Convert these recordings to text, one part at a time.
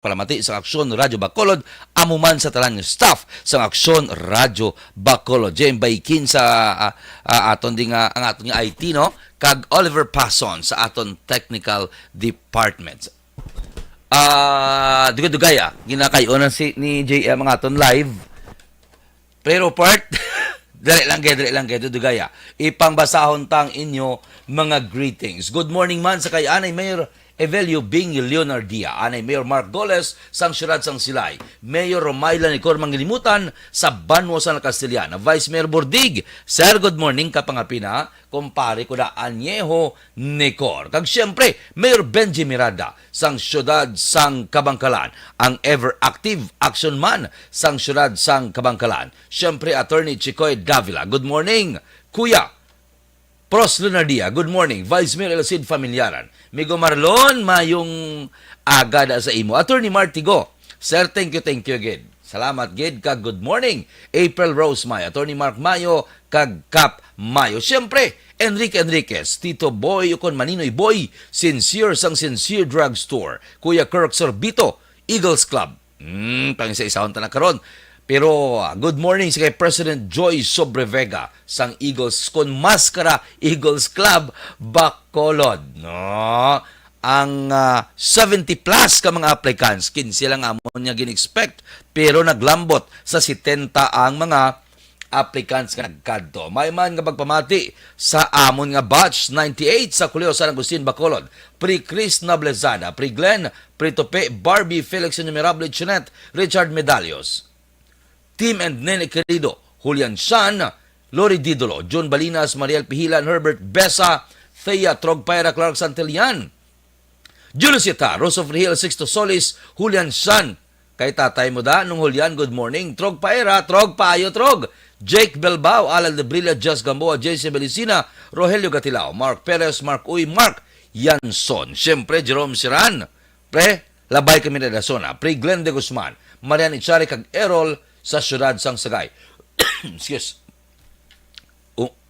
palamati sa Aksyon Radyo Bacolod, amuman sa talang staff sa Aksyon Radyo Bacolod. Jem Baykin sa aton ding ang aton nga IT, no? Kag Oliver Passon sa aton technical departments. Dugay-dugaya ginakayo na si ni JM ang aton live. Pero part dali lang kay dugaya. Ipangbasahon tang inyo mga greetings. Good morning man sa kay Anay Mayor Evelio Bing Leonardia, Anay Mayor Mark Goles, sang Siyudad sang Silay, Mayor Romayla Nicor Mangilimutan, sa Banwa San Castellana, Vice Mayor Bordig, Sir, good morning, kapangapina, kumpare ko na Añejo Nicor. Kag siyempre, Mayor Benji Miranda, sang Siyudad sang Kabangkalan, ang ever-active action man sang Siyudad sang Kabangkalan. Siyempre, Attorney Chicoy Davila, good morning, Kuya Pros Lunardia, good morning. Vice Mayor Elcid Familiaran. Migo Marlon, mayong agada sa imo. Attorney Martigo, sir, thank you again. Salamat, Gid, kag good morning. April Rose Mayo, Attorney Mark Mayo, kag Cap Mayo. Siyempre, Enrique Enriquez, Tito Boy, ukon Maninoy Boy, Sincere sang Sincere Drugstore, Kuya Kirk Sorbito, Eagles Club. Pang-isa-isahon ta na karon. Pero good morning sa kay President Joy Sobrevega sang Eagles kon maskara Eagles Club Bacolod, no? Ang 70 plus ka mga applicants, 15 lang amon niya gin-expect, pero naglambot sa 70 ang mga applicants nga nagkadto. May man nga pagpamati sa amon nga batch 98 sa Colegio San Agustin Bacolod. Pre Chris Noblezada, Pre Glenn, Pre Tope, Barbie, Felix Innumerable, Chinet, Richard Medalios, Tim and Nene Querido, Julian San, Lori Didolo, John Balinas, Mariel Pihilan, Herbert Besa, Thea Trogpaira, Clark Santelian, Julius Ita, Rose of Hill, Sixto Solis, Julian San, kay tatay mo da, nung Julian, good morning, Trogpaira, Trogpayo, Trog, Jake Belbao, Alan de Brilla, Jess Gamboa, JC Belicina, Rogelio Gatilao, Mark Perez, Mark Uy, Mark Yanson, siyempre Jerome Siran, pre, labay kami na Dasona, pre Glenn de Guzman, Marian Ichari, kag Errol, sa Siyudad sang Sagay. Excuse.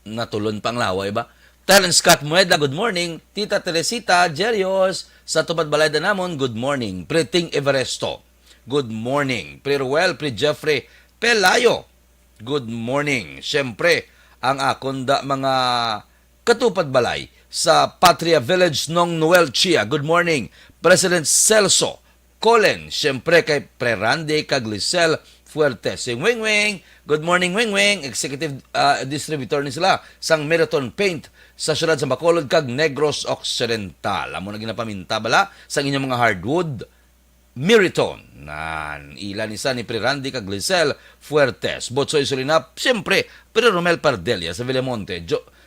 Natulon pang laway ba? Terence Scott Mueda, good morning. Tita Teresita Jerios, sa Tupad Balayda namon, good morning. Pre Ting Everesto, good morning. Pre Ruel, Pre Jeffrey Pelayo, good morning. Siyempre, ang akonda mga katupad balay sa Patria Village nung Noel Chia, good morning. President Celso Colin, siyempre kay Pre Randy Caglicel Fuertes. Yung Wing Wing, good morning Wing Wing, executive distributor ni sila sang Marathon Paint sa Siyudad sa Bacolod kag Negros Occidental. Amo na ginapaminta bala sang inyong mga hardwood Meriton. Nan ilan isa ni Pre Randy kag Glicel Fuertes. Botsoy Sulinap, siyempre Pre Romel Pardelia sa Villamonte.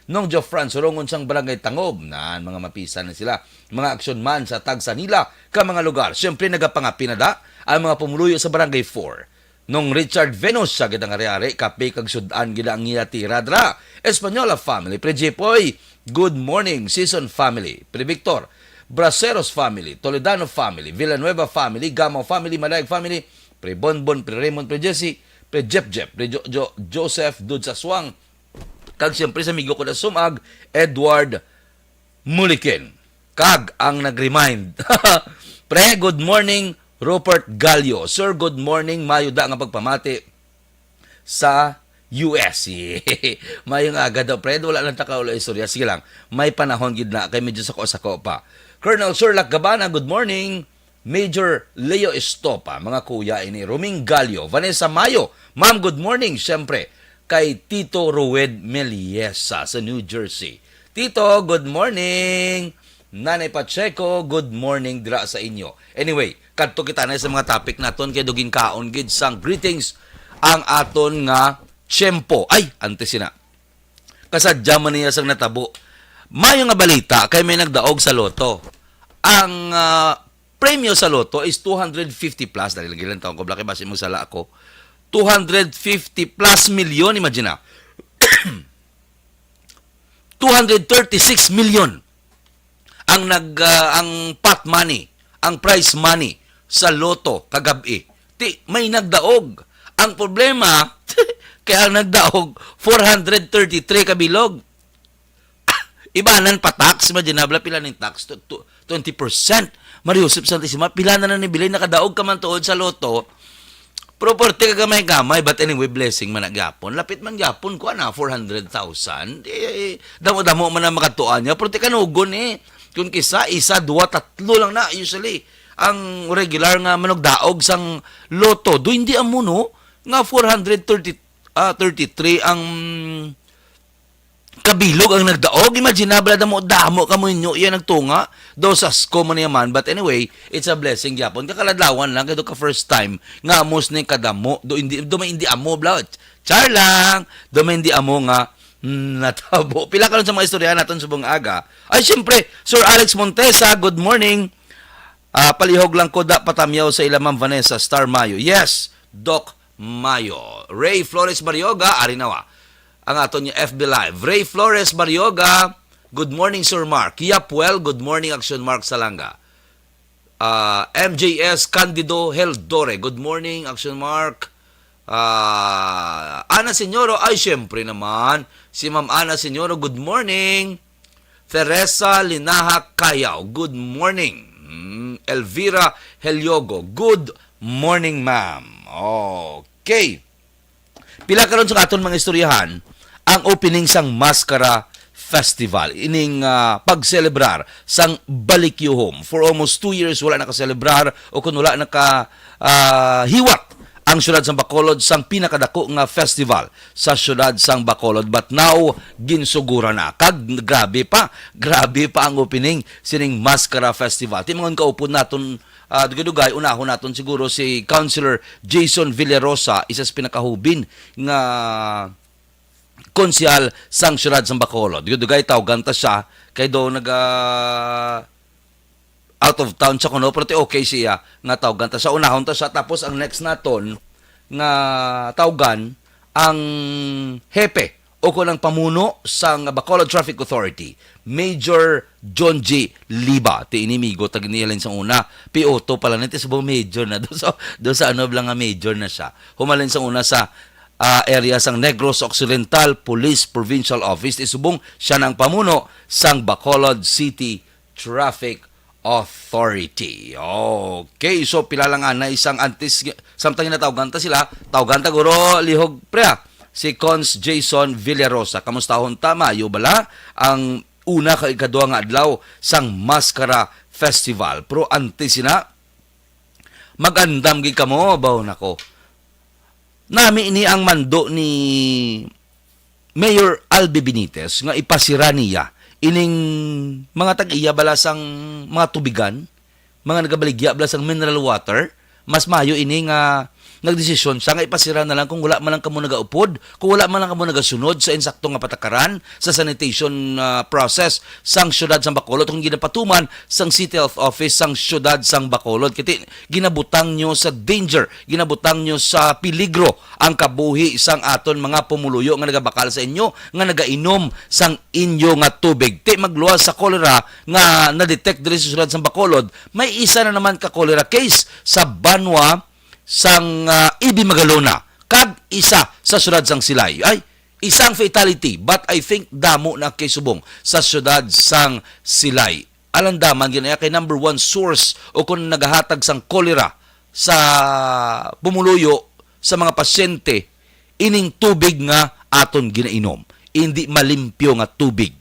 Nong Joe France Rongon sang Barangay Tangob. Nan mga mapisa na sila. Mga aksyon man sa Tagsanila ka mga lugar. Siyempre nagapangapinada ang mga pumuluyo sa Barangay 4. Nung Richard Venus sa gitang ariari, kape kag sudan gila ang tiradra. Espanyola family, Pre Jepoy, good morning, Season family, Pre Victor, Braceros family, Toledano family, Villanueva family, Gamo family, Malayag family, Pre Bonbon, Pre Raymond, Pre Jesse, Pre Jep, Pre Joseph Dud Saswang, kag siyempre sa migo ko na sumag, Edward Mulikin. Kag ang nag-remind. Pre, good morning, Rupert Gallo. Sir, good morning. Mayo da nga pagpamati sa US. Mayo nga agad daw, Fred. Wala lang takaula istorya. Sige lang. May panahon gid na. Kay medyo sako pa. Colonel Sherlock Gabana, good morning. Major Leo Estopa, mga kuya ini. Roming Gallo. Vanessa Mayo. Ma'am, good morning. Siyempre, kay Tito Rued Meliesa sa New Jersey. Tito, good morning. Nanay Pacheco, good morning dira sa inyo. Anyway, kadto kita na sa mga topic naton kay dugin kaon gid sang greetings ang aton nga tiyempo. Ay, antes sina. Kasadya man niya sang natabo. Mayo nga balita kay may nagdaog sa loto. Ang premyo sa loto is 250 plus. Dahil lagi lang taon ko, blaki basi mo sala ako. 250 plus million, imagine na. 236 million ang pot money, ang prize money sa loto kagabi. May nagdaog. Ang problema, kaya ang nagdaog 433 kabilog. Ibanan pa tax, imagine pila ning tax 20%. Mario Joseph Santissima, pila na ni bilay nakadaog ka man tuod sa loto. Property ka gamay-gamay, but anyway, blessing man nagyapon. Lapit man gyapon ko na 400,000. Damo-damo man na makatuan niya. Pero kanugon kung kisa, isa, dua, tatlo lang na usually. Ang regular nga manogdaog sang loto. Do hindi amuno nga 433 ang kabilog ang nagdaog. Imaginable damo ka mo inyo yan nagtunga. Do sa sko man yaman. But anyway, it's a blessing gyapon. Kakaladlawan lang kaya ka first time nga amos ni kadamo. Do may hindi amo blawt. Char lang. Do may hindi amo nga natabo. Pila ka lang sa mga istorya natin subong aga. Ay syempre, Sir Alex Montesa, good morning. Palihog lang ko da patamyaw sa ilamang Vanessa Star Mayo. Yes, Doc Mayo. Ray Flores Barioga, arinawa. Ang ato niya FB Live. Ray Flores Barioga, good morning Sir Mark. Yapwell, good morning Action Mark Salanga. MJS Candido Heldore, good morning Action Mark. Ana Senyoro, ay syempre naman. Si Ma'am Ana Senyoro, good morning. Teresa Linaha Kayaw, good morning. Elvira Heliogo, good morning ma'am. Okay. Pila karon sa aton mga istoryahan ang opening sang Maskara Festival. Ining pagselebrar sang Balikyuhom. For almost 2 years wala nakaselebrar o kung wala hiwat ang syudad sang Bacolod sang pinakadako nga festival sa syudad sang Bacolod, but now ginsugura na kag grabe pa ang opening sining Maskara Festival. Timangon kaupod naton dugay unahon naton siguro si Councilor Jason Villarosa, isa sa pinakahubin nga konsyal sang syudad sang Bacolod. Dugay tawgan ta siya kay do out of town siya kuno, pero okay siya nga tawgan ta sa unahon ta siya. Tapos ang next naton nga tawgan ang hepe o kunang pamuno sang Bacolod Traffic Authority, Major John G. Liba. Ti inimigo tag niyalin sa una. P.O.T. pala nito sa major na do sa ano lang nga major na siya. Humalin sa una sa area sang Negros Occidental Police Provincial Office. Isubong siya ng pamuno sang Bacolod City Traffic Authority. Okay, so pila lang na isang antis samtang natawgan ta sila, tawgan ta guro lihog prea si Cons Jason Villarosa. Kamustahon ta mayo bala ang una kay ikaduha nga adlaw sang Maskara Festival. Pero antes sina magandam gid kamo baw nako. Nami ini ang mando ni Mayor Albi Benitez nga ipasira niya ining mga tag-iya balasang mga tubigan, mga nagabaligya balasang mineral water, mas mayo ini nga nagdesisyon siya nga ipasira na lang kung wala man lang kamo nagaupod, kung wala man lang kamo nagasunod sa insakto nga patakaran sa sanitation process sang syudad sang Bacolod, kung ginapatuman sang City Health Office sang syudad sang Bacolod. Kiti ginabutang nyo sa danger, ginabutang nyo sa peligro ang kabuhi sang aton mga pumuluyo nga nagabakal sa inyo, nga nagainom sang inyo nga tubig. Ti magluwas sa cholera nga na-detect diri sa syudad sang Bacolod, may isa na naman ka cholera case sa Banwa sang Ibi Magalona, kag isa sa syudad sang Silay. Ay, isang fatality, but I think damo na kay subong sa syudad sang Silay. Alandaman ginaya kay number 1 source o kung nagahatag sang cholera sa pumuluyo sa mga pasyente, ining tubig nga aton ginainom. Hindi malimpyo nga tubig.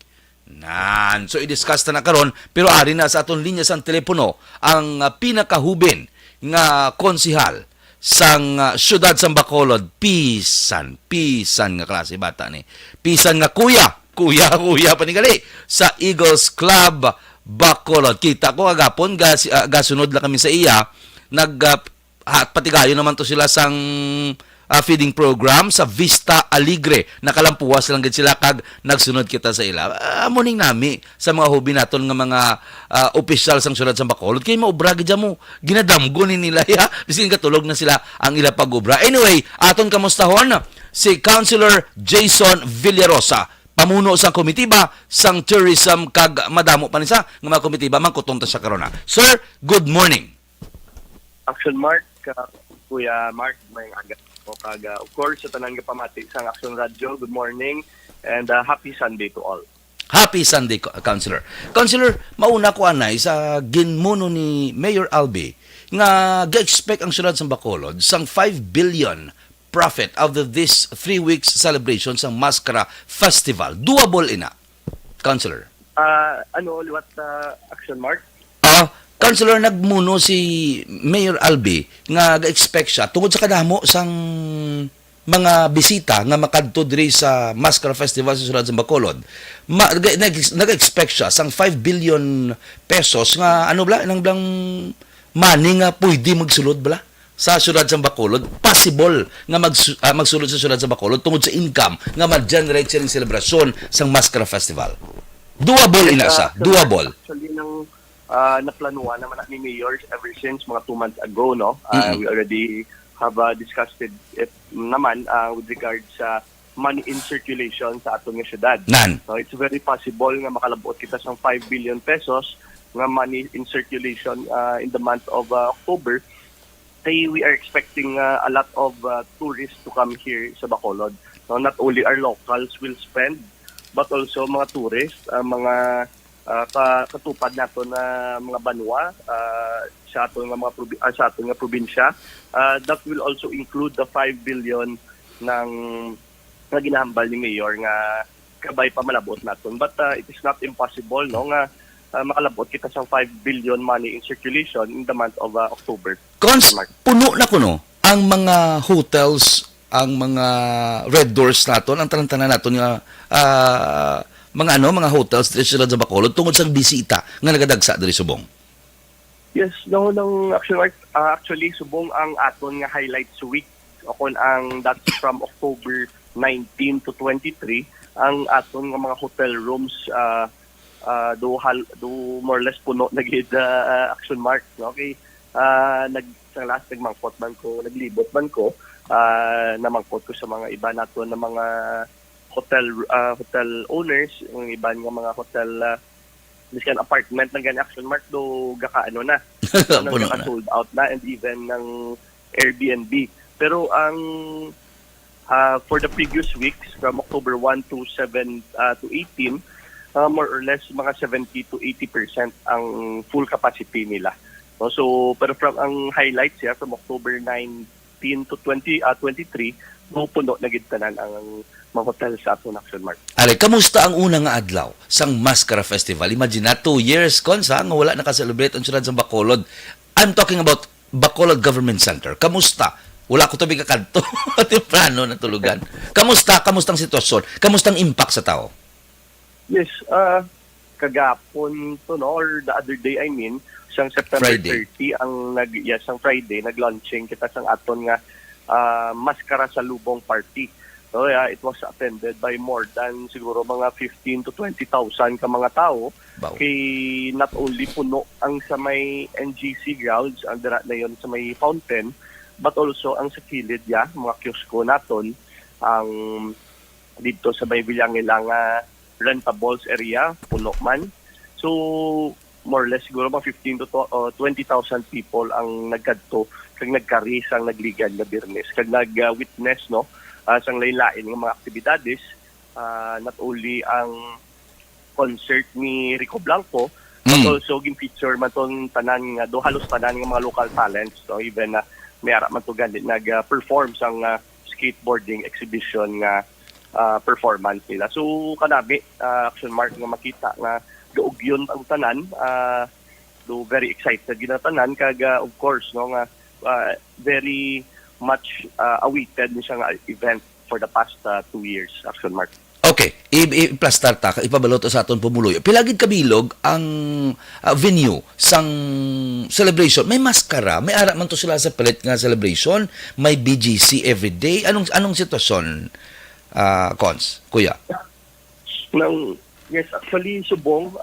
So i-discuss na karon, pero ari na sa aton linya sang telepono ang pinakahubin nga konsihal sang syudad sang Bacolod, pisan nga klase bata ni. Pisan nga kuya panigali sa Eagles Club Bacolod. Kita ko agapon gasunod lang kami sa iya, patigayo naman to sila sang feeding program sa Vista Alegre. Nakalampuwas lang gid sila kag nagsunod kita sa ila. Morning nami sa mga hobby naton nga mga opisyal sang syudad sang Bacolod kay maobra gid mo. Ginadamgo ni nila ya. Bisin katulog na sila ang ila pag-obra. Anyway, aton kamustahon si Councilor Jason Villarosa, pamuno sang komitiba sang tourism kag madamo pa ni sa nga mga komitiba mangkutong ta sa karona. Sir, good morning. Action Mark, Kuya Mark, may aga. O of course, sa tanang pamati sang Action Radio, good morning and happy Sunday to all. Happy Sunday, Councilor. Councilor, mauna ko anay sa ginmuno ni Mayor Albi nga ga-expect ang syudad sa Bacolod sang 5 billion profit out of this 3 weeks celebration sang Mascara Festival. Doable ina, Councilor. Liwat Action Mark? Councilor, nagmuno si Mayor Albi nga ga-expect siya tungod sa kadamo sang mga bisita nga makadto diri sa Mascara Festival sa syudad sa Bacolod. Nag-expect siya sang 5 billion pesos nga nang blang money nga pwede magsulod bala sa syudad sa Bacolod. Possible nga magsulod sa syudad sa Bacolod tungod sa income nga mag-generate siya ng selebrasyon sang Mascara Festival. Doable ina siya. Doable. Actually, naplanuhan naman ni Mayor ever since mga 2 months ago, no? We already have discussed it naman with regard sa money in circulation sa atong nga syudad. So it's very possible nga makalabot kita sa 5 billion pesos nga money in circulation in the month of October. We are expecting a lot of tourists to come here sa Bacolod. So not only our locals will spend, but also mga tourists, mga katupad nato na mga banwa sa atong nga probinsya. That will also include the 5 billion ng ginahambal ni Mayor nga kabay pa malabot naton. But it is not impossible, no, nga makalabot kita sa 5 billion money in circulation in the month of October. Puno na kuno ang mga hotels, ang mga red doors naton, ang tanan-tanan naton nga mga hotels diri sa Bacolod tungod sa bisita nga nagadagsa diri subong. Yes, actually subong ang aton nga highlights week that's from October 19 to 23 ang aton nga mga hotel rooms do more or less puno nagid Action Mark, no? Okay, nagmangkot man ko, naglibot man ko, namangkot ko sa mga iba naton na mga hotel owners, yung iba nga mga hotel miskan apartment ng ganyan Action Mark do gakaano na sold out na, and even ng Airbnb. Pero ang for the previous weeks from October 1 to 7 to 18, more or less mga 70 to 80% ang full capacity nila. So pero from ang highlights from October 19 to 23, puno na gid tanan ang mga hotel sa aton Action Mark. Ale, kamusta ang unang nga adlaw sang Mascara Festival? Imagine na 2 years nga wala naka-celebrate ang syudad sa Bacolod. I'm talking about Bacolod Government Center. Kamusta? Wala ko tabi kakadto. Temprano na tulugan. Kamustang sitwasyon? Kamustang impact sa tao? Yes, kagapon to, no, or the other day, sang September Friday. 30 sang Friday nag-launching kita sang aton nga Mascara sa Lubong party. So it was attended by more than siguro mga 15 to 20,000 ka mga tao. Wow. Kay not only puno ang sa may NGC grounds, ang dira na yon sa may fountain, but also ang sa kilid mga kiosko naton, ang dito sa may Villangela nga rentables area, puno man. So more or less siguro mga 15 to 20,000 people ang nagkadto kag nagkaris ang nagligan na Biyernes kag nag-witness, no, sang lain-lain ng mga aktibidades, not only ang concert ni Rico Blanco, but also gin-feature man tong tanan nga halos tanan nga mga local talents, so even may ara man to ganit nag-perform sang skateboarding exhibition nga performance nila. So kanabi Action Mark nga makita nga gaugyon ang tanan, do very excited gina tanan kag of course, no, nga very much awaited ni siya nga event for the past 2 years, Action Mark. Okay, i-plastar ta, ipabaloto sa aton pumuloy. Pilagid kabilog ang venue sang celebration. May maskara, may ara man to sila sa palit nga celebration, may BGC everyday. Anong sitwasyon, Cons, Kuya? Yes, actually subong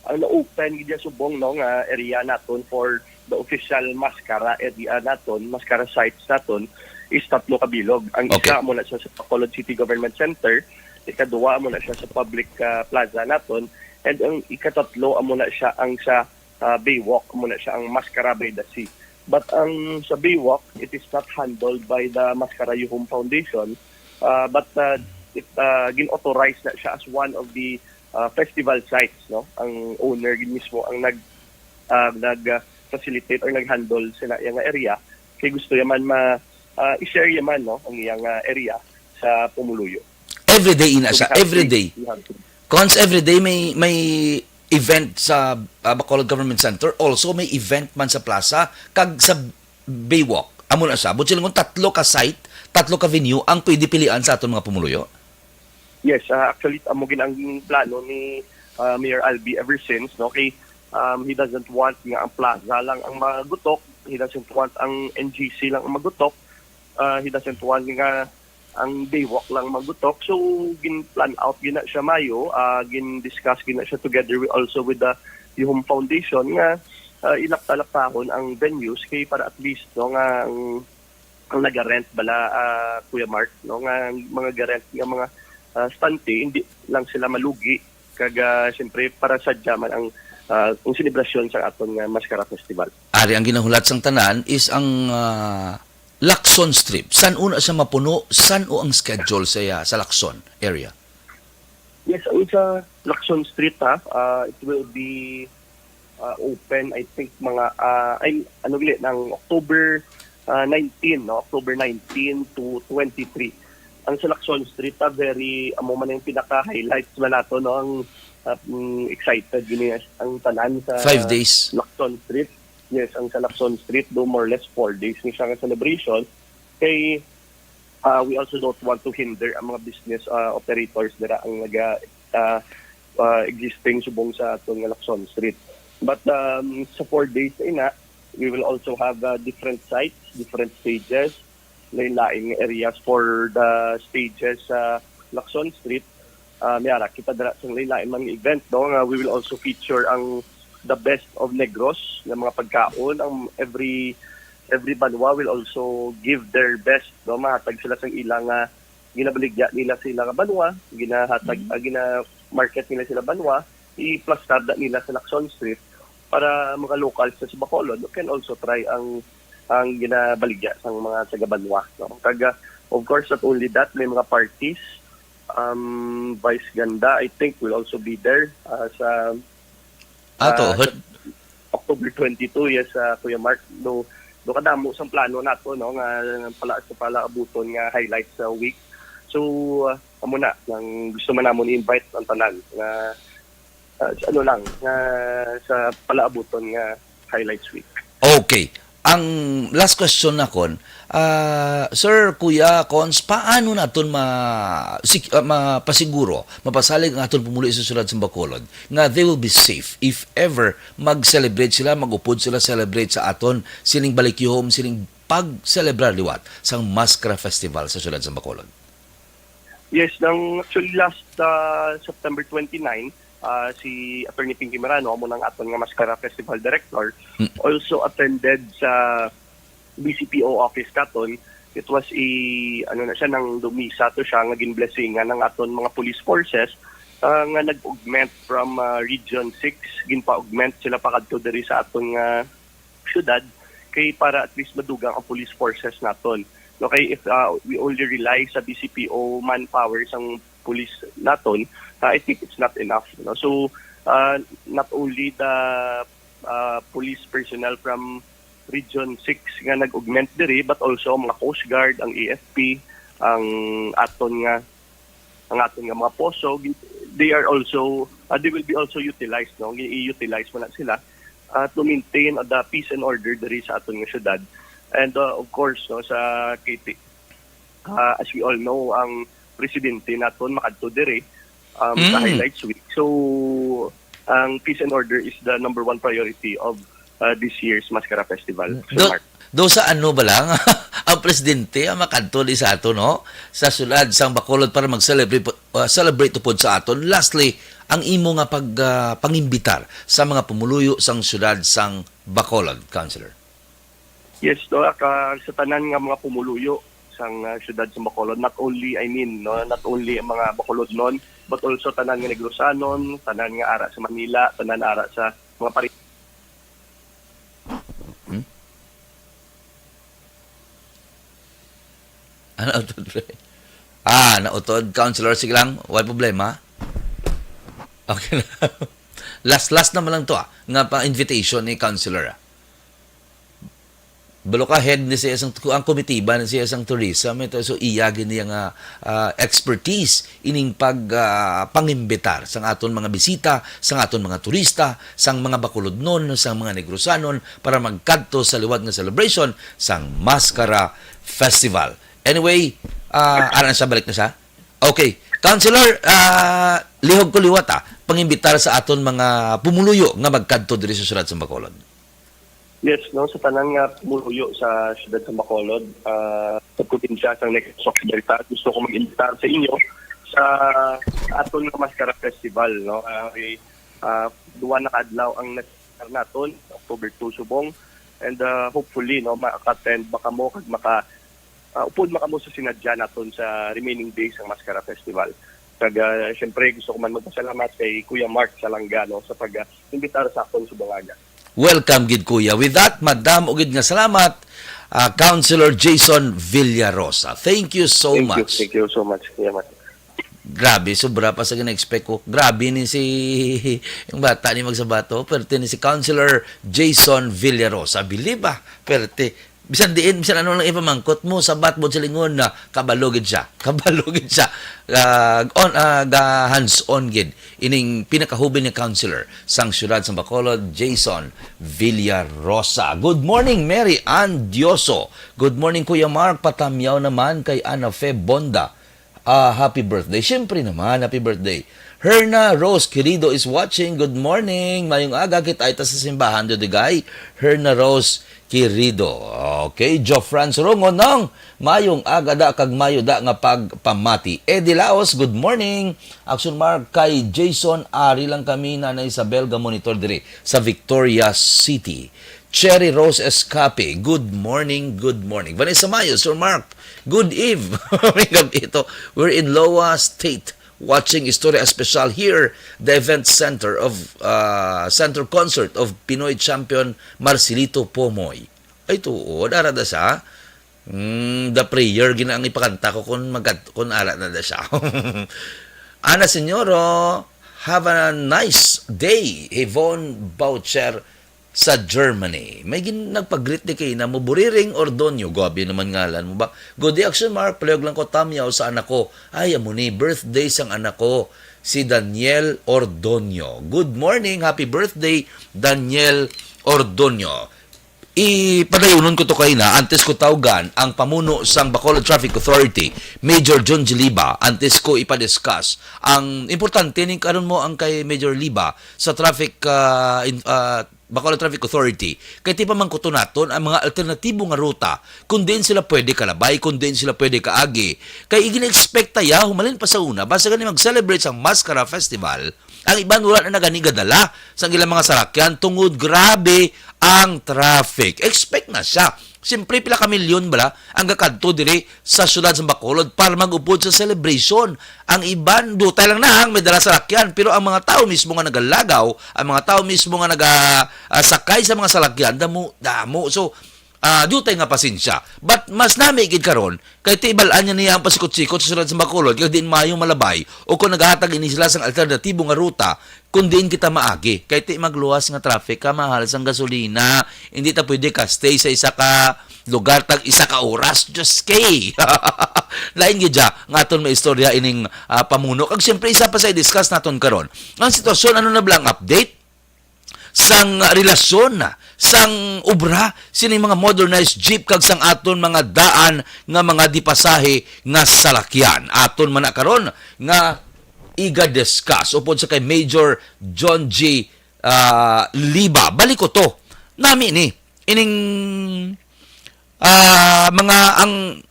ang na-open gid subong, no, nga area naton for the official mascara area naton, mascara sites naton is 3 kabilog. Ang isa mo na siya sa Bacolod City Government Center, ikaduwa mo na siya sa public plaza naton, and ang ikatatlo mo na siya ang sa Baywalk mo na siya ang Mascara by the Sea. But ang sa Baywalk, it is not handled by the Mascara Yuhum Foundation, but it gin-authorize na siya as one of the festival sites, no? Ang owner gid mismo ang nag-facilitate or nag-handle sila yung area kay gusto yaman i-share yaman, no, ang iyang area sa Pumuluyo. Everyday ina So, siya, we have everyday. we have to. Cons everyday may event sa Bacolod Government Center, also may event man sa plaza kag sa Baywalk. Amo na siya. But sila kung tatlo ka site, tatlo ka venue ang pwede pilian sa aton mga pumuluyo. Yes, actually amo ginang plano ni Mayor Albi ever since, no, kay he doesn't want nga ang plaza lang ang magutok, he doesn't want ang NGC lang ang magutok, he doesn't want nga ang Baywalk lang magutok. So gin-plan out gina siya Mayo, gin-discuss gina siya together also with the Home Foundation nga ilakta-laktahon ang venues kay para at least, no, nga ang naga-rent bala Kuya Mark, no, nga mga ga-rent nga mga stante, hindi lang sila malugi kaga siyempre para sadya man ang selebrasyon sa aton nga Mascara Festival. Ari ang ginahulat sang tanan is ang Lacson Strip. San una siya mapuno? San o ang schedule sa Lacson area? Yes, ang sa Lacson Street it will be open I think mga ng October 19, no? October 19 to 23. Ang sa Lacson Street very amo man yung pinaka-highlights man nato, no, ang excited gini ang tanan sa 5 days. Lacson Street. Yes, ang sa Lacson Street do more or less 4 days ni siya nga celebration kay we also don't want to hinder ang mga business operators dira ang existing subong sa atong Lacson Street. But sa 4 days ina, we will also have different sites, different stages, lain-laing areas for the stages sa Lacson Street. Miyara, kita dira sa lain-laing mga event, no? We will also feature ang the best of Negros na mga pagkaon. Ang every banwa will also give their best, no? Mahatag sila sa ilang ginabaligya nila sila nga banwa, gina-market nila sila banwa, i-plastard nila sa Lacson Street para mga locals sa Bacolod can also try ang ginabaligya sa mga taga-banwa, no? Kaga, of course, not only that, may mga parties. Vice Ganda, I think, will also be there sa October 22, yes, Kuya Mark. Do kadamo sa plano nato, no, nga pala abuton nga highlights sa week. So, amo na, nang gusto man namon i-invite ang tanan nga sa palaabuton nga highlights week. Okay. Ang last question na kon, Sir Kuya Cons, paano naton mapasiguro, mapasalig ang aton pumuli sa sulad sa Bacolod nga they will be safe if ever mag-celebrate sila, mag-upod sila celebrate sa aton sining balikyuhom, sining pag-celebrar liwat sang Mascara Festival sa sulad sa Bacolod? Yes, actually last September 29, si Attorney Pinky Marano, amo ng aton nga Mascara Festival Director, also attended sa BCPO office katon. It was nang dumisa to siya nga ginblessingan ng aton mga police forces nga nag-augment from Region 6, ginpa-augment sila pa kadto diri sa aton nga syudad kay para at least madugang ang police forces naton. No, kay if we only rely sa BCPO manpower sang police naton, I think it's not enough, you know. So not only the police personnel from Region 6 nga nag-augment diri, but also mga Coast Guard, ang AFP, ang aton nga mga poso, they will be also utilized, no, i-utilize mo na sila to maintain the peace and order diri sa aton nga syudad. And of course, no, sa KT, as we all know, ang presidente naton makadto diri sa highlights week. So ang peace and order is the number one priority of this year's Mascara Festival. Do sa ano ba lang ang presidente ang makadto di sa ato, no, sa sulad sang Bacolod para mag-celebrate upod sa aton. Lastly, ang imo nga pangimbitar sa mga pumuluyo sang sulad sang Bacolod, Councilor. Yes, no, sa tanan nga mga pumuluyo sang syudad sa Bacolod, not only ang mga Bacolodnon, but also tanan nga Negrosanon, tanan nga ara sa Manila, tanan ara sa mga nautod, Councilor, sige lang, wala problema. Okay na. Last naman lang to nga pa invitation ni Councilor. Balo ka head ni siya ang komitiba ni siya sang tourism ito so iyagin niya nga expertise ining pangimbitar sang aton mga bisita, sang aton mga turista, sang mga bakulodnon, sang mga Negrosanon para magkadto sa liwat nga celebration sang Mascara Festival. Anyway, aran sa balik na siya. Okay, Councilor, lihog ko liwat pangimbitar sa aton mga pumuluyo nga magkadto diri sa syudad sa Bacolod. Yes, no, sa tanang nga pumuluyo sa siyudad sa Bacolod, sa probinsya sa next October, gusto ko mag-invitar sa inyo sa aton nga Mascara Festival, no. Duwa na kadlaw ang naton, October 2 subong, and hopefully no maka-attend baka mo kag upod makamo sa sinadya naton sa remaining days ng Mascara Festival. Kag syempre gusto ko man magpasalamat kay Kuya Mark Salangano sa pag-imbitar sa akon sa Bangaga. Welcome, gid kuya. With that, madam, ugid nga salamat, Councilor Jason Villarosa. Thank you so much. Thank you so much, Kuya Mark. Grabe, sobra pa sa gina-expect ko. Grabe ni si yung bata ni magsabato, perte ni si Councilor Jason Villarosa. Believe ba? Perte. Bisan ano lang ipamangkot mo, sabat mo sa lingon na kabalogid siya. Kabalogid siya. Hands-on gid. Ining pinakahubin ni Councilor sang siyudad sa Bacolod, Jason Villarosa. Good morning, Mary Ann Dioso. Good morning, Kuya Mark. Patamyaw naman kay Ana Fe Bonda. Happy birthday. Siyempre naman, happy birthday. Herna Rose Querido is watching. Good morning. Mayong aga kita ita sa simbahan do digay. Herna Rose Querido. Okay, Jo Franz Rongo nang mayong aga da kag mayo da nga pagpamati. Eddie Laos, good morning. Action Mark kay Jason Ari lang kami na Isabel ga monitor dire sa Victoria City. Cherry Rose Escape, good morning, good morning. Vanessa Mayo, Sir Mark, good eve. Ito, we're in Loa State watching Historia Especial here, the event center of center concert of Pinoy champion Marcelito Pomoy. Ay tuod, arada sa the prayer ginaang ipakanta ko kung ara na da siya. Ana Senyoro, have a nice day. Yvonne Boucher sa Germany. May nagpag-greet ni kay na mo Buriring Ordonio. Gabi naman ngalan mo ba? Good day, Action Mark. Palayog lang ko tamyaw sa anak ko. Ay, amo ni birthday sang anak ko. Si Daniel Ordonio. Good morning. Happy birthday, Daniel Ordonio. Ipadayunon ko to kay na antes ko tawgan ang pamuno sang Bacolod Traffic Authority, Major John G. Liba, antes ko ipadiscuss ang importante ning karon mo ang kay Major Liba sa traffic Bacolod Traffic Authority kay ti pamangkuto naton ang mga alternatibo nga ruta kung din sila pwede kalabay, kung din sila pwede kaagi kay igina-expect ya humalin pa sa una basta gani mag-celebrate sang Mascara Festival. Ang iban wala na naganigadala sa ilang mga sarakyan tungod grabe ang traffic. Expect na siya. Siyempre, pila ka milyon bala ang kakadto diri sa siyudad sa Bacolod para mag-upod sa celebration. Ang iban, dutay lang na may dala sarakyan. Pero ang mga tao mismo nga nagalagaw, ang mga tao mismo nga nagasakay sa mga salakyan, damo. So, dutay nga pasensya. But mas namigid karon kay tibalaan niya ang pasikot-sikot sa sulod sa Bacolod kay din mayong malabay o kung naghatag ini sila sang alternatibo nga ruta kung din kita maagi kay ti magluwas nga traffic ka mahal sang gasolina hindi ta pwede ka stay sa isa ka lugar tag isa ka oras just kay lain gid ja nga aton may istorya ining pamuno kag siyempre isa pa sa i-discuss naton karon ang sitwasyon ano na blang update sang relasyon sang obra sining mga modernized jeep kag sang aton mga daan nga mga dipasahe nga salakyan aton man na karon nga iga-discuss upod sa kay Major John G. Liba balik ko to nami ni ining mga ang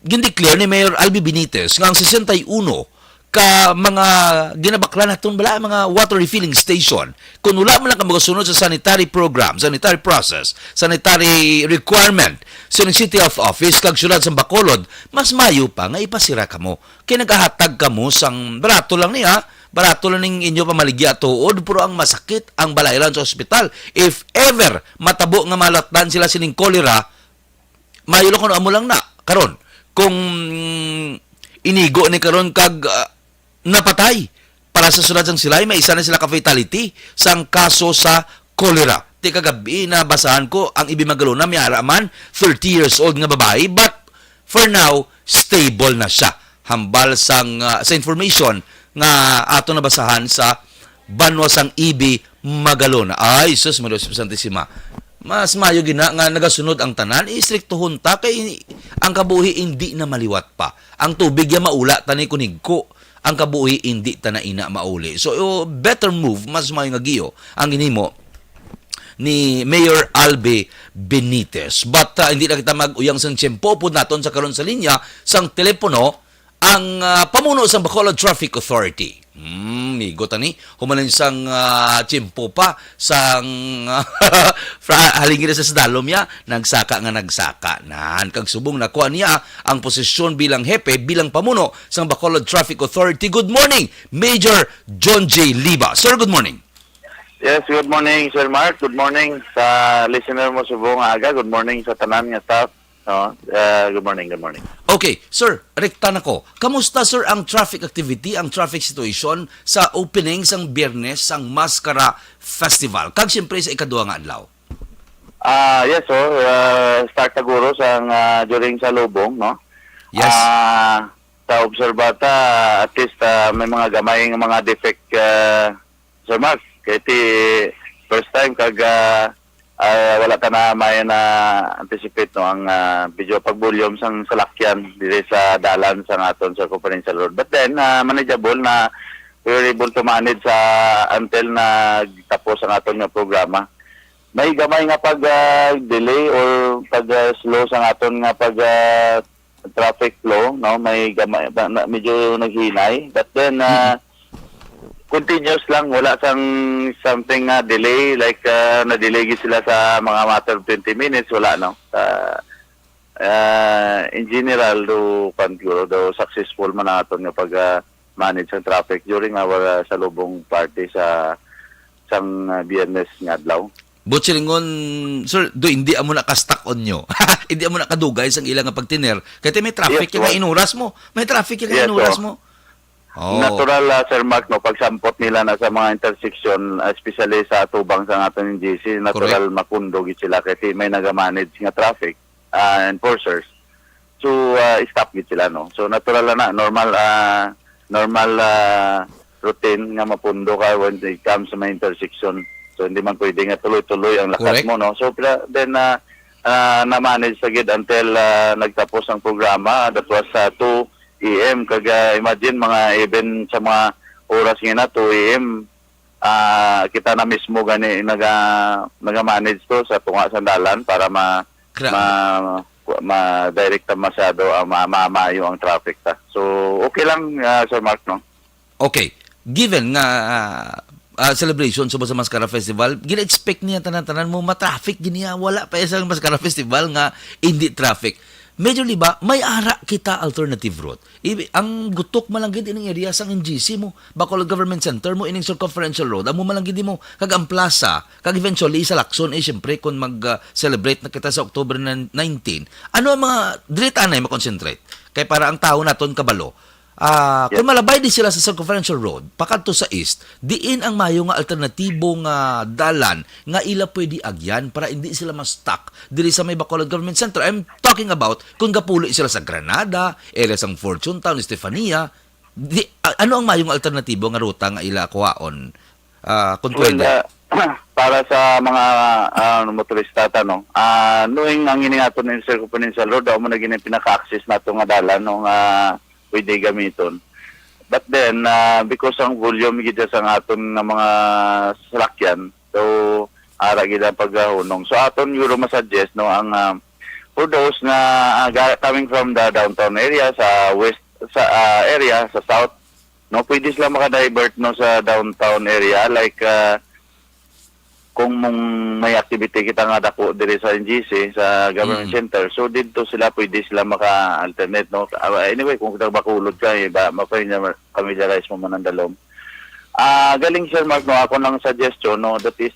gindeclare ni Mayor Albi Benitez nga ang 61 ka mga ginabaklan naton bala mga water refilling station kung wala man lang ka magasunod sa sanitary program, sanitary process, sanitary requirement sa City Health Office kag syudad sa Bacolod, mas mayo pa nga ipasira kamo kay nagahatag kamo sang barato lang niya barato lang ning inyo pamaligya tuod pero ang masakit ang balairan sa ospital if ever matabo nga malatdan sila sining kolera mayo lang kuno amo lang na karon kung inigo ni karon kag napatay para sa sunod sang sila, may isa na sila ka-fatality sang kaso sa cholera. Ti kagabi na basahan ko ang ibimagalona may araman 30 years old nga babae, but for now stable na siya. Hambal sang sa information nga ato na basahan sa Banwa sang Ibi Magalona. Ay, sus, Maria Santissima. Mas mayo gina nga nagasunod ang tanan, istriktuhon ta kay ang kabuhi hindi na maliwat pa. Ang tubig ya maula tani kunig ko. Ang kabuhi hindi ta na ina mauli. So better move, mas mayo nga giyo ang ginimo ni Mayor Albe Benitez. But hindi na kita mag-uyang sang tiyempo po naton sa karon sa linya sang telepono ang pamuno sang Bacolod Traffic Authority. Migo tani humanan sang tiyempo pa sang halingin sa sadalom ya nagsaka nan kag subong nakuha niya ang posisyon bilang hepe bilang pamuno sang Bacolod Traffic Authority. Good morning, Major John J. Liba. Sir, good morning. Yes, good morning, Sir Mark. Good morning sa listener mo sa buong aga. Good morning sa tanan nga staff. No? Good morning. Okay, sir, rekta na ko. Kamusta, sir, ang traffic activity, ang traffic situation sa opening sang Biyernes sang Mascara Festival? Kag siyempre sa ikaduha nga adlaw. Yes, start siguro sang during sa Lubong, no? Yes. Sa obserbata, at least may mga gamay nga mga defect, Sir Mark. Kaya first time kag wala ta na may na anticipate no ang video pagbulyom sang salakyan diri sa dalan sa aton sa Confidential Road. But then manageable na we were able to manage until na tapos ang aton nga programa. May gamay nga pag delay or pag slow sa aton nga pag traffic flow, no, may gamay medyo naghinay, but then continuous lang, wala sang something na delay, like na-delay sila sa mga matter of 20 minutes, wala, no? In general, do successful man natin nga pag-manage ang traffic during our salubong party sa sang Biyernes nga adlaw. Butchilingon, sir, hindi amo na ka-stuck on nyo. Hindi amo na kadugay sang ilang nga pagtiner. Kaya may traffic Yes, yung inuras mo. May traffic yung inuras mo. Oh. Natural, Sir Mark, no, pagsampot nila na sa mga intersection, especially sa tubang sa aton GC, natural makundog sila kasi may nag-manage nga traffic enforcers. So, stop gid sila, no? So, natural na, normal routine nga mapundo ka when it comes sa mga intersection. So, hindi man pwede nga tuloy-tuloy ang lakas mo, no? So, then, na-manage sa gid until nagtapos ang programa. That was 2 AM, kag imagine mga even sa mga oras nga na 2 AM kita na mismo gani naga-manage to sa tunga sandalan para ma-direct masyado mamayo ang traffic ta. So okay lang, Sir Mark, no? Okay, given nga celebration sa Mascara Festival, gina-expect niya tanan-tanan mo ma-traffic giniya, wala pa isang Mascara Festival nga hindi traffic. Medyo liba, may ara kita alternative route. Ang gutok malanggid ining area sang NGC mo, Bacolod Government Center mo, ining circumferential road, amo malanggid mo, kag ang plaza, kag eventually sa Lacson, syempre, kung mag-celebrate na kita sa October 19, ano ang mga dilitanay makonsentrate? Kaya para ang tao naton kabalo, kung malabay di sila sa circumferential road, pakadto sa east, diin ang mayo nga alternatibong dalan nga ila pwede agyan para hindi sila ma-stuck diri sa may Bacolod Government Center. I'm talking about kung gapulo sila sa Granada, area sang Fortune Town, Estefania. Ano ang mayong alternatibo nga ruta nga ila kuhaon? Kung pwede. Para sa mga motorista no, knowing ang iniaton ng circumferential road, mo na gini pinaka-access nato nga dalan no nga pwede gamiton. But then, because ang volume gida sa aton ng mga salakyan, so ara gida paghunong. So aton euro masuggest no ang for those na coming from the downtown area sa west sa area sa south, no pwede sila maka-divert no sa downtown area like kung may activity kita nga dako diri sa NGC sa government center, so dito sila pwede sila maka-alternate, no? Anyway, kung bakulod ka, familiarize mo man ang dalom. Galing, Sir Mark, no, ako ng suggestion, no, that is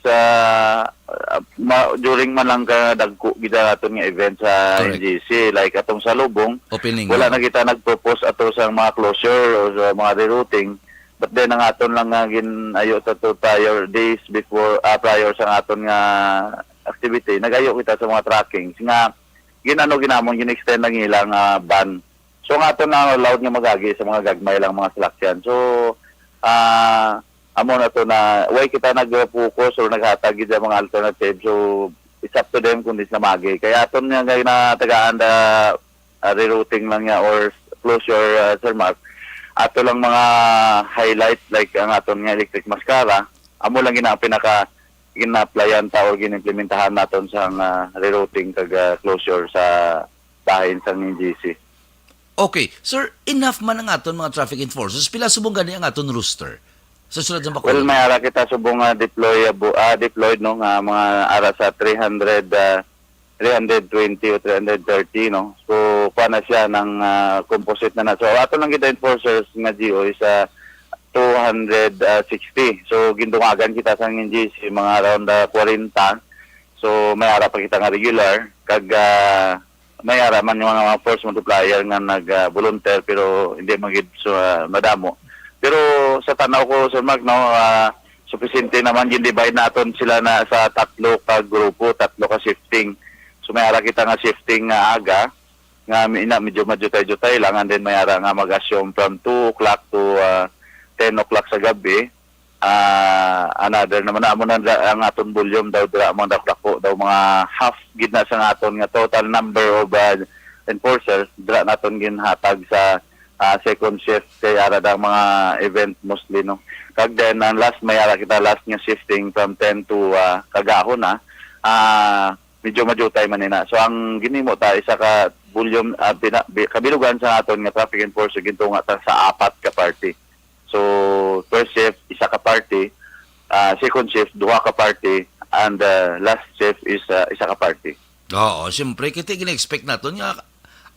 during man lang ka dagko gida aton nga event sa NGC, like atong salubong, opening, wala na kita nag-propose ato sa mga closure o sa mga rerouting. But then ang aton lang nga ginayo sa 2 prior days before prior sa aton nga activity, nagayo kita sa mga tracking nga ginamon gin-extend lang ilang ban. So ang aton na allowed nga magagi sa mga gagmay lang mga salakyan. So amo na to na way kita nag-focus or naghatag gid sa mga alternative. So it's up to them kung dis na magi. Kaya aton nga ginatagaan rerouting lang niya or closure, Sir Mark. Ato lang mga highlight like ang aton nga electric mascara, amo lang gina-applyan ta or ginimplementahan naton sa rerouting kag closure sa bahin sa NGC. Okay. Sir, enough man ang aton mga traffic enforcers. Pila subong gani ang aton rooster? Sa sulod ng Well, Bacolod. may ara kita subong deployed no nga mga ara sa 320 o 330 no. So kuha na siya ng composite na. So ato lang kita enforcers nga GO is 260. So gindungagan kita sa NGC mga around 40. So may ara pa kita nga regular kag may ara man yung mga force multiplier nga nag-volunteer pero hindi magid so, madamo. Pero sa tanaw ko, Sir Mark, no, sufficiente naman gin-divide naton sila na sa 3 ka grupo, 3 ka shifting. So may ara kita nga shifting nga aga, nga medyo majutay-jutay lang, and then may ara nga mag-assume from 2 o'clock to 10 o'clock sa gabi. Another naman amo na ang aton volume daw dira mo dako daw mga half gid na sa aton nga total number of enforcers dira naton ginhatag sa second shift kay ara daw mga event mostly no. Kag then ang last may ara kita last nga shifting from 10 to kagahon na medyo majutay man nina. So ang ginimo ta isa ka volume kabilugan sa aton nga traffic enforcer gintunga ta sa 4 ka party. So first shift isa ka party, second shift 2 ka party, and last shift is isa ka party. Oo, siyempre kita gina-expect naton nga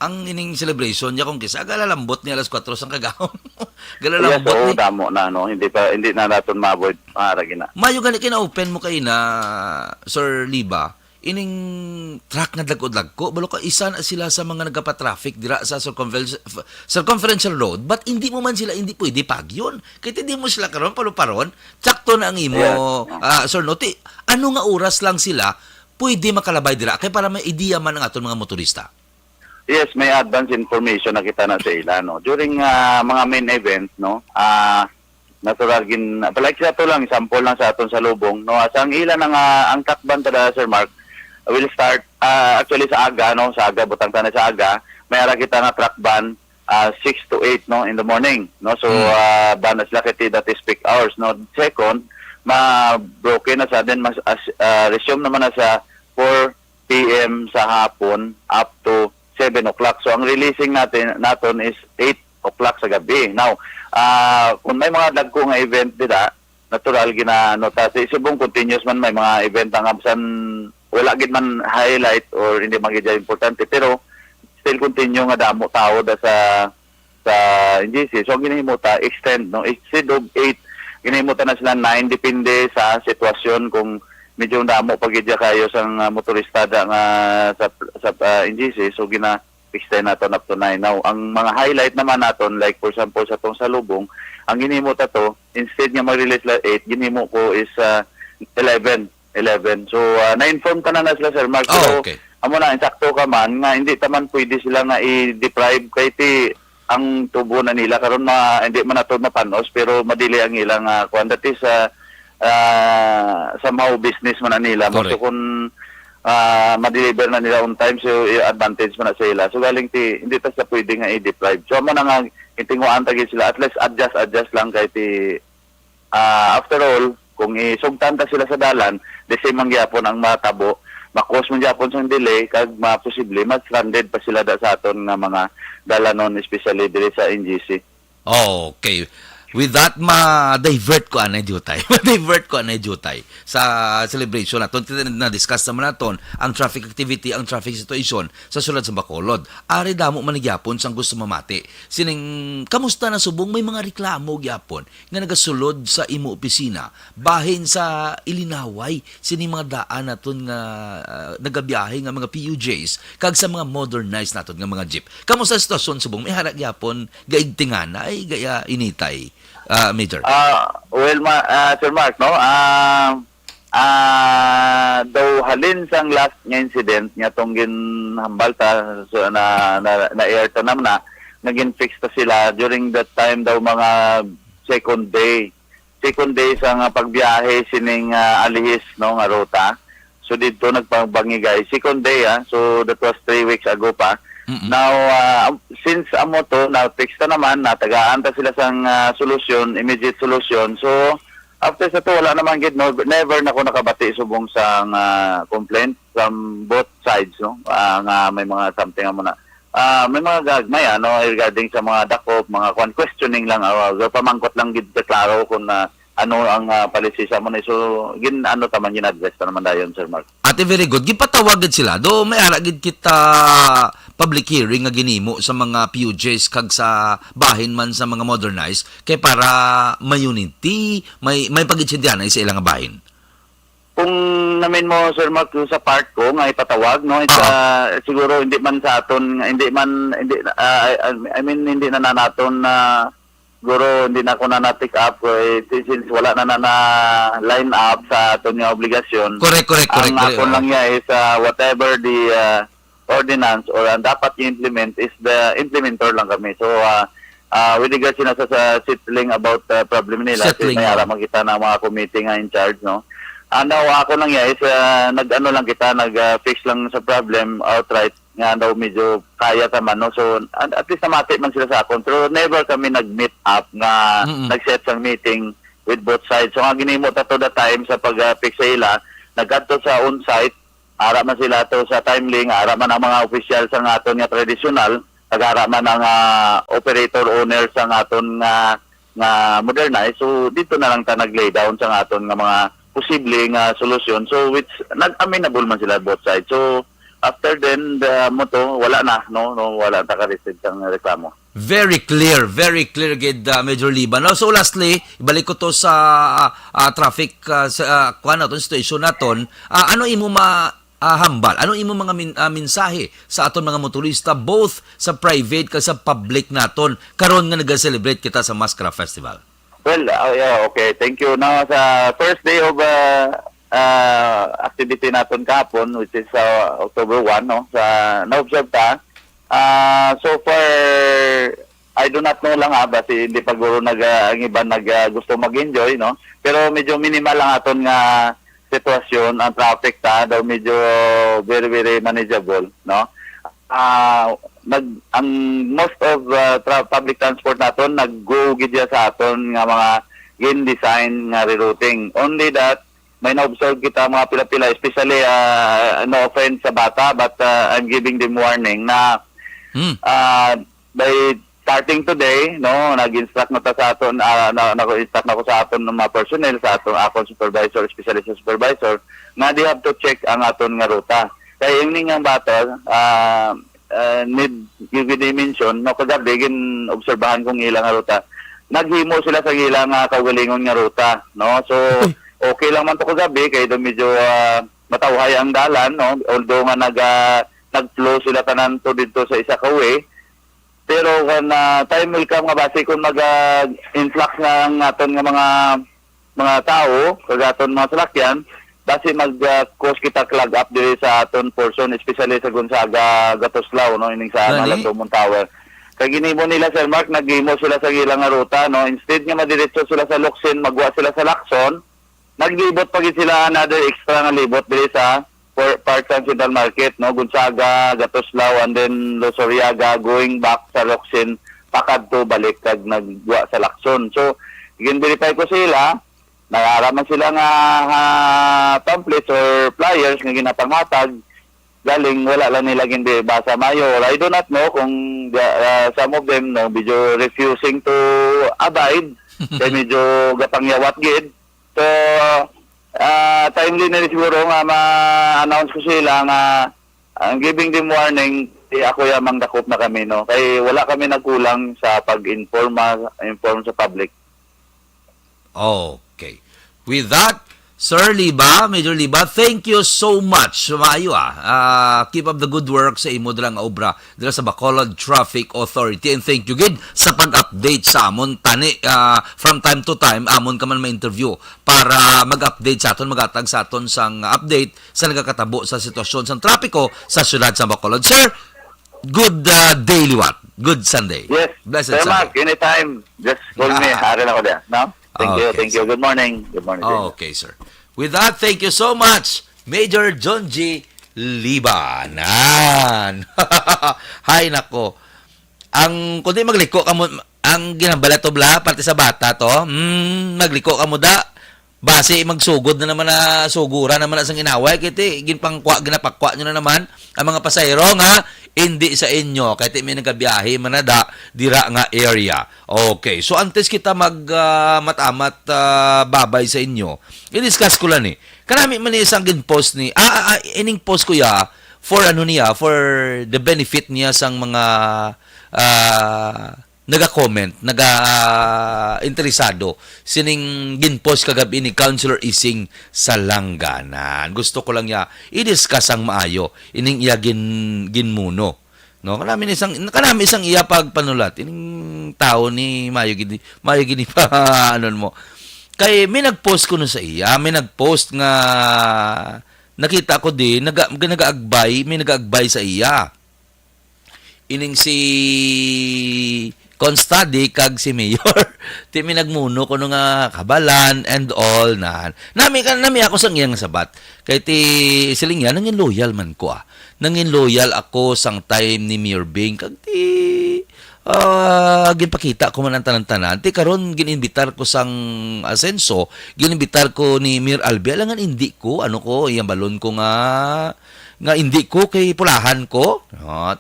ang ining celebration niya kung kisa galalambot niya alas 4 sang kagahon. Galalambot Yes, ni. damo na no, hindi na naton ma-avoid maaragi na. Mayo gani kina-open mo kay na Sir Liba. Ining truck nga dagko-dagko balo ka isa na sila sa mga nagapa-traffic dira sa circumferential road, but hindi mo man sila hindi pwede pagyon. Kaya hindi mo sila karon paluparon, tsakto na ang imo Sir Noti. Ano nga oras lang sila pwede makalabay dira kay para may ideya man ang aton mga motorista. Yes, may advance information na kita na sa ila no. During mga main event no, natural like sa to lang sample lang sa aton sa lubong no. Sa ang ila ng ang takban tada Sir Mark will start actually sa aga no, sa aga butang tanan sa aga. May ara kita nga truck ban 6 to 8 no in the morning no. So ban na sila kay that is peak hours no. Second, ma-broken na sa then resume naman na sa 4 PM sa hapon up to 7 o'clock. So, ang releasing naton is 8 o'clock sa gabi. Now, kung may mga dagko nga event dira, natural ginanota. Sa Subong continuous man may mga event ang absan, wala gid man highlight or hindi man gid importante. Pero, still continue nga damo tao da sa NGC. So, ginahimota, extend, no? Instead of 8, ginahimota na sila 9, depende sa sitwasyon kung medyo damo pagidya kayo sang motorista da nga sa NGC. So gina-extend naton up to 9. Now, ang mga highlight naman naton like for example sa tong salubong, ang ginhimo ta to instead nga mag-release la 8, ginhimo ko is 11. So na-inform ka na sila Sir Mark. Oh, okay. Amo na insakto ka man nga hindi taman pwede sila nga i-deprive kay ti ang tubo na nila karon hindi man nato mapanos pero madili ang ilang quantity sa mau business man na nila. So kung ma-deliver na nila on time, so advantage man na sila. So galing hindi ta sa pwede nga i-deprive. So man nga itinguan tagi sila, at least adjust lang kay after all, kung isugtan ta sila sa dalan, the same ang gyapon ang matabo, makos man gyapon sa delay, kag ma-posible, ma-stranded pa sila da sa aton nga mga dalanon, especially diri sa NGC. Okay. With that, ma-divert ko anay jutay. Ma-divert ko anay jutay sa celebration naton. Na-discuss naman naton ang traffic activity, ang traffic situation sa sulod sa Bacolod. Ari damo manigyapon sang gusto mamati. Sining, kamusta na subong? May mga reklamo gyapon nga nagasulod sa imo opisina. Bahin sa Ilinaway. Sining mga daan naton nga nagabiyahe nga mga PUJs kag sa mga modernized naton nga mga jeep. Kamusta sa sitwasyon subong? May harak gyapon gaigtingana ay gaya initay Major? Well, Sir Mark, no? Daw halin sang last nga incident nga tong ginhambal ta so, na air tanam na naging fix ta sila during that time daw mga second day sa nga pagbiyahe sining alihis no nga ruta. So dito nagpangbangi guys second day so that was 3 weeks ago pa. Now since amo to na fix ta naman natagaan ta sila sang solusyon, immediate solution. So after sa to wala naman gid no, never na ko nakabati subong sang complaint from both sides no nga may mga something amo na may mga gagmay regarding sa mga dakop, mga questioning lang pamangkot lang gid klaro kung ano ang policy sa mo na so taman gin-address ta naman dayon Sir Mark. Ate, very good. Gipatawag gid sila. Do may ara gid kita public hearing nga ginimo sa mga PUJs kag sa bahin man sa mga modernized kay para may unity, may pagitsindihan sa ilang bahin. Kung namin mo Sir Mark sa part ko nga ipatawag no siguro hindi man sa aton hindi na naton na siguro hindi na ako na-take up since wala na line up sa aton nga obligasyon. Correct. Ang aton lang niya is whatever the ordinance or dapat i-implement is the implementer lang kami. So with regards sa settling about problem nila may ara makita ng mga committee nga in charge no. Ako lang niya is nag-fix lang sa problem outright nga daw medyo kaya taman no. So at least namati man sila sa akon pero never kami nag-meet up nga nag-set sang meeting with both sides. So nga ginimo ta to the time sa pag-fix sa ila nag-adto sa on-site ara man sila to sa timely nga ara man ang mga official sa aton nga traditional nag-ara man ang operator owner sa aton nga modernized. So dito na lang ta nag-lay down sa aton nga mga posibleng solusyon. So which nag-amenable man sila both sides. So after then the moto wala na no wala ta ka-receive sang reklamo. Very clear gid Major Liban. So lastly, ibalik ko to sa traffic sa station naton. Ano imo hambal? Ano imo mga mensahe sa aton mga motorista both sa private kag sa public naton karon nga nag-celebrate kita sa Mascaraft Festival? Well, okay. Thank you. Now sa first day of activity naton kahapon which is October 1 no sa na-observe ta so far I do not know lang basi hindi pa guro ang iba gusto mag-enjoy no pero medyo minimal lang aton nga sitwasyon ang traffic daw medyo very very manageable no ang most of public transport naton nag-go gid sa aton nga mga design nga rerouting only that may na-observe kita mga pila-pila, especially no offense sa bata, but I'm giving them warning na by starting today, no, nag-instruct na ta sa aton, nag-instruct na ko sa aton ng mga personnel, sa aton akong supervisor, especially sa supervisor, na they have to check ang aton nga ruta. Kaya yung ninyang bata, need i-mention, no, kagabi, obserbahan kong ilang nga ruta, naghimo sila sa ilang kaugalingon nga ruta, no, so, okay lang man to kagabi kay do medyo matawhay ang dalan no although nga nag-flow sila tanan to dito sa isa ka way pero when time will come nga base kung influx ng aton nga mga tao kag aton mga salakyan base cause kita clog up diri sa aton portion especially sa Gonzaga Gatoslao no ining sa Malandumon Tower kay ginimo nila Sir Mark naghimo sila sa ilang nga ruta no instead nga madiretso sila sa Locsin magwa sila sa Lacson naglibot pa gid sila another extra nga libot diri sa Park Central Market no Gonzaga, Gatoslao and then Losoriaga going back sa Locsin pakadto balik kag nagwa sa Lacson. So gin-verify ko sila nagaraman sila nga pamphlets or flyers nga ginapanghatag galing wala lang nila gindi basa mayo. I do not know kung some of them no medyo refusing to abide kay medyo gapangyawat gid. So, timely na siguro nga ma-announce ko sila nga giving them warning, ako yamang dakop na kami, no? Kaya wala kami nagkulang sa pag-inform sa public. Okay. With that, Sir Liba, Major Liba, thank you so much. Maayo keep up the good work sa imo dala nga obra dala sa Bacolod Traffic Authority, and thank you gid sa pag-update sa amon tani from time to time amon ka man ma-interview para mag-update sa aton, magatag sa aton sang update sa nagakatabo sa sitwasyon sa trapiko sa syudad sa Bacolod. Sir, good daily what? Good Sunday. Yes. Blessed Sir Mark, Sunday. anytime, just call me. Hari lang ako dyan. No? Thank you, Okay, thank you. Good morning. Good morning. sir. Okay, sir. With that, thank you so much, Major John G. Libanan. Hay nako. Kundi magliko ka mo, ang ginambala to bla, parte sa bata to, magliko ka mo da, base magsugod na naman na sugura naman na sang inaway, kiti, ginapakwa nyo na naman, ang mga pasayro nga, hindi sa inyo, kahit may nagabiyahe, manada, dira nga area. Okay, so antes kita matamat babay sa inyo, i-discuss ko lang kanami man isang post ni, ining post ko ya, for for the benefit niya sang mga naga-comment, interesado sining ginpost kagabi ni Councilor Ising sa Langanan. Gusto ko lang niya i-discuss ang maayo ining iya ginmuno. No, kanami isang iya pagpanulat ining tao ni Mayo gini pa anon mo. Kay may nagpost ko no sa iya, may nagpost nga nakita ko din may nag-aagbay sa iya. Ining si Constadi kag si Mayor ti minagmuno kuno nga kabalan and all na nami ako sang iyang sabat kay ti siling yan nangin loyal man ko nangin loyal ako sang time ni Mayor Bing kag ti ginpakita ko man ang tanan-tanan ti karon gininbitar ko sang Asenso, gininbitar ko ni Mayor Albi alangan hindi ko iyang balon ko nga hindi ko kay pulahan ko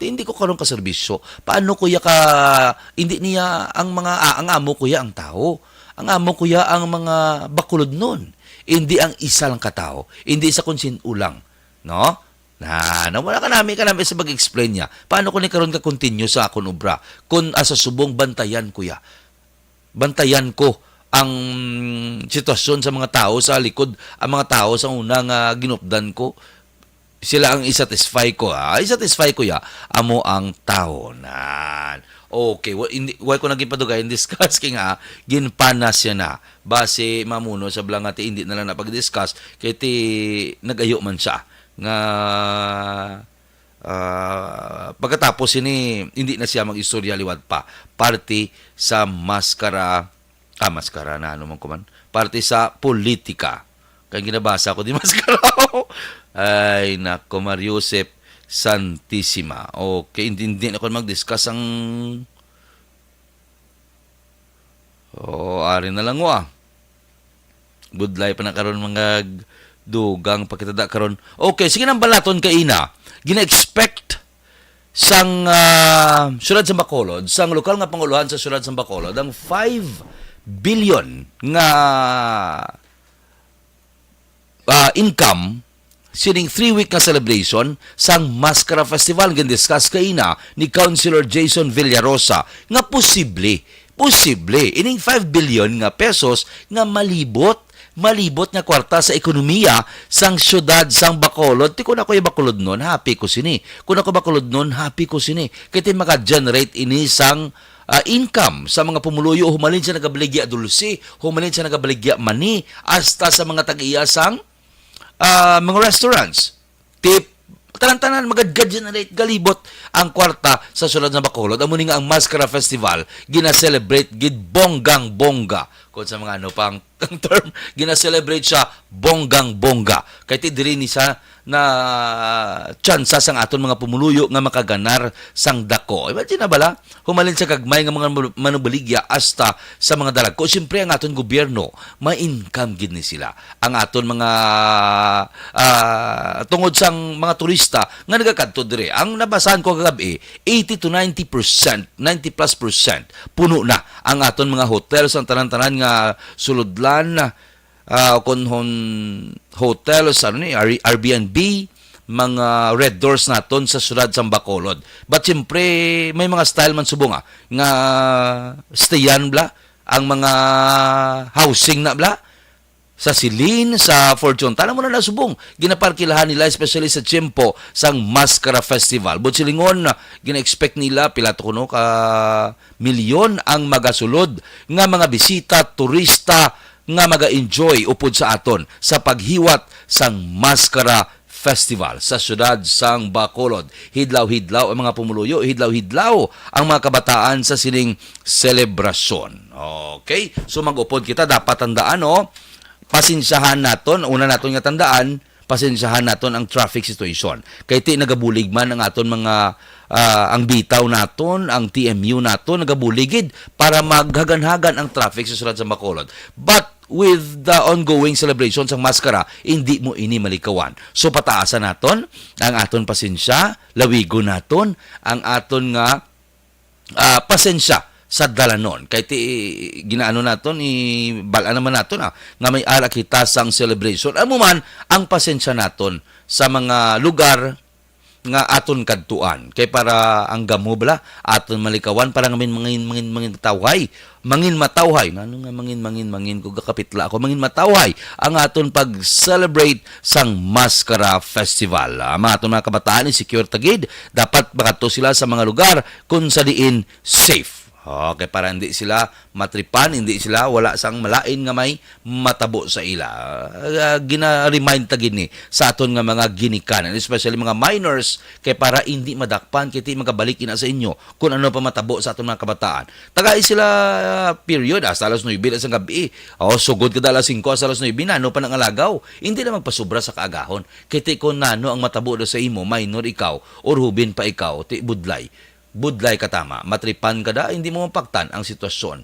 hindi ko karon ka serbisyo paano kuya ka hindi niya ang amo kuya ang tao ang amo kuya ang mga bakulod nun hindi ang isa lang katao hindi isa konsin ulang no wala ka namin sa pag-explain niya paano ko ni karon ka continue sa akon obra kun asa subong bantayan kuya bantayan ko ang sitwasyon sa mga tao sa likod ang mga tao sa unang ginupdan ko sila ang isatisfy ko isatisfy ko amo ang tao nan okay why ko naging padugay discuss king ginpanas siya na base mamuno sa blangati hindi na lang napag-discuss kay ti nagayo man siya nga pagkatapos hindi na siya mag-istorya liwat pa parte sa maskara na man ko man parte sa politika kaya ginabasa ko di maskara ay, nako, Mariusep Santissima. Okay, hindi na ako mag-discuss ang... ari na lang Good life pa na karon mga dugang pagkitada karon. Okay, sige nang balaton kay ina. Gina-expect sang syudad sa Bacolod, sang lokal nga panguluhan sa syudad sa Bacolod, ang 5 billion nga income sining 3-week nga celebration sang Mascara Festival gin-discuss kaina ni Councilor Jason Villarosa nga posible ining 5 billion nga pesos nga malibot nga kwarta sa ekonomiya sang syudad sang Bacolod. Ti kun ako Bacolod nun, happy ko sini. Kun ako Bacolod nun, happy ko sini. Kaya maka-generate ini sang income sa mga pumuluyo, humalin siya nagabaligya dulce, humalin siya nagabaligya mani, hasta sa mga tag-iya sang mga restaurants. Tip, tanan-tanan, mag-generate galibot ang kwarta sa syudad ng Bacolod. Amo ni nga ang Mascara Festival, gina-celebrate gid bonggang-bongga. Kung sa mga pang term, gina-celebrate siya bonggang-bongga. Kaya ti diri ni sa na tsansa sang aton mga pumuluyo nga makaganar sang dako. Imagine na bala, humalin sa kagmay nga mga manubaligya hasta sa mga dalagko. Siyempre ang aton gobyerno, ma-income gid ni sila. Ang aton mga tungod sang mga turista nga nagakadto dire. Ang nabasahan ko kagabi, 80 to 90%, 90+% puno na ang aton mga hotels ang tanan-tanan nga suludlan kunhon hotels Airbnb mga red doors naton sa syudad sa Bacolod. But siyempre may mga style man subong nga stayan bla ang mga housing na bla sa Silin, sa Fortune. Tanang mo na nasubong. Ginaparkilahan nila, especially sa Tiempo, sang Mascara Festival. But silingon, gina-expect nila, pilato kuno ka milyon ang magasulod nga mga bisita, turista, nga maga-enjoy upod sa aton sa paghiwat sang Mascara Festival sa syudad sang Bacolod. Hidlaw-hidlaw ang mga pumuluyo, hidlaw-hidlaw ang mga kabataan sa sining selebrasyon. Okay? So mag-upod kita, dapat tandaan, pasensyahan naton, una naton nga tandaan, pasensyahan naton ang traffic situation. Kay ti nagabulig man ang aton mga ang bitaw naton, ang TMU naton nagabuligid para maghaganhagan ang traffic sa syudad sa Bacolod. But with the ongoing celebrations ng Mascara, hindi mo ini malikawan. So pataasan naton ang aton pasensya, lawigo naton ang aton nga pasensya sa dalanon. Kay ti ginaano naton balaan naman naton nga may ara kita sang celebration. Amo man ang pasensya naton sa mga lugar nga aton kadtuan kay para ang gamo bala aton malikawan para ngamin mangin matawhay ngano nga mangin ko gakapitla ako mangin matawhay ang aton pag-celebrate sang Mascara Festival. Ang aton mga kabataan secure tagid, dapat makato sila sa mga lugar kung sa diin safe. Okay, para hindi sila matripan, hindi sila wala sang malain nga may matabo sa ila. Gina-remind ta gini sa aton nga mga ginikanan, especially mga minors, kay para hindi madakpan, kiti magabalik ina sa inyo kung ano pa matabo sa aton mga kabataan. Tagay sila period, hasta alas 9 sa gabi. Sugod ka alas 5 sa alas 9 na, ano pa nang alagaw. Hindi na magpasubra sa kaagahon. Kiti kung nano ang matabo sa imo, minor ikaw, or hubin pa ikaw, ti budlay ka tama, matripan ka da, hindi mo mapaktan ang sitwasyon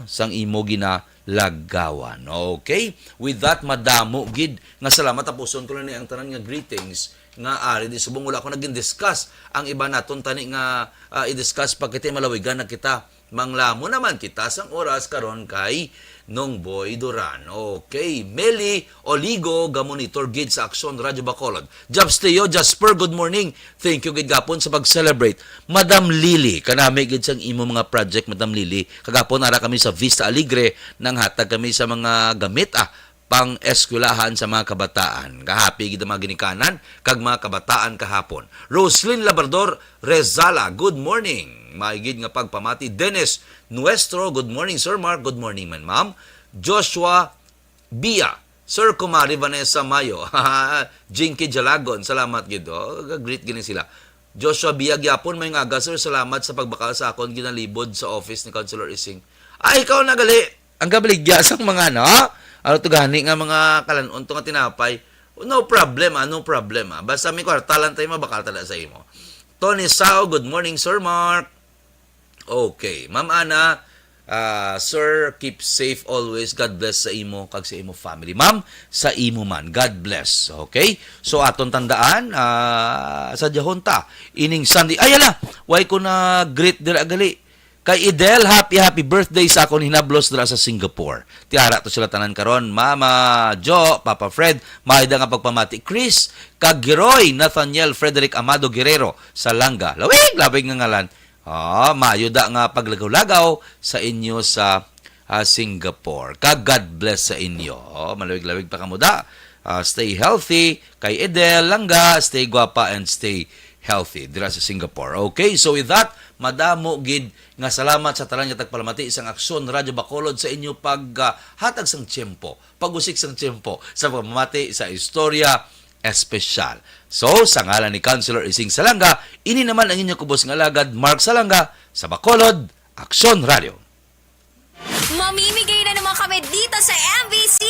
sang imo ginalagawan. Okay? With that, madamo gid nga salamat tapuson ko na ni ang tanan nga greetings nga ari di subong wala ko naging discuss ang iba naton tani nga i-discuss pagkiti malawigan na kita manglamo naman kita sang oras karon kay Nongboy Duran. Okay, Meli Oligo gamonitor gid sa Aksyon Radyo Bacolod. Jobs Teo Jasper, good morning. Thank you gid gapon sa pag-celebrate. Madam Lily, kanami gid sang imo mga project Madam Lily. Kagapon ara kami sa Vista Alegre nang hatag kami sa mga gamit pang eskwelahan sa mga kabataan. Kahapi gid mga ginikanan kag mga kabataan kahapon. Roslyn Labrador Rezala, good morning. Maigid nga pagpamati. Dennis Nuestro, good morning Sir Mark, good morning man ma'am. Joshua Bia, Sir Kumari Vanessa Mayo, Jinky Jalagon, salamat gid. Greet gini sila. Joshua Bia gyapon may ngaga sir, salamat sa pagbakal sa akon ginalibod sa office ni Councilor Ising. Ay ikaw nagali. Ang gabaligya sang mga ano to gani nga mga kalanon to nga tinapay. No problem, no problem. Basta may kwartalan tayo mabakal tada sa imo. Tony Sao, good morning Sir Mark. Okay, Ma'am Ana, sir, keep safe always. God bless sa imo kag sa imo family. Ma'am, sa imo man, God bless. Okay? So aton tandaan sa jahonta ining Sunday. Ay ala, why ko na greet dira gali. Kay Idel, happy birthday sa akon hinablos dira sa Singapore. Tiara to sila tanan karon. Mama Jo, Papa Fred, maayda nga pagpamati. Chris, kag Giroy, Nathaniel Frederick Amado Guerrero sa Langa. Labig nga ngalan. Mayuda nga paglagaw-lagaw sa inyo sa Singapore. Kag God bless sa inyo. Malawig-lawig pa kamuda. Stay healthy. Kay Edel Langga, stay guapa and stay healthy dira sa Singapore. Okay, so with that, madamo gid nga salamat sa tanan nga tagpalamati isang Aksyon Radyo Bacolod sa inyo hatag sang tiempo, pag-usik sang tiempo sa pamamati sa istorya espesyal. So, sa ngalan ni Councilor Ising Salanga, ini naman ang inyong kubos ng alagad, Mark Salanga, sa Bacolod, Aksyon Radio. Mamimigay na naman kami dito sa MBC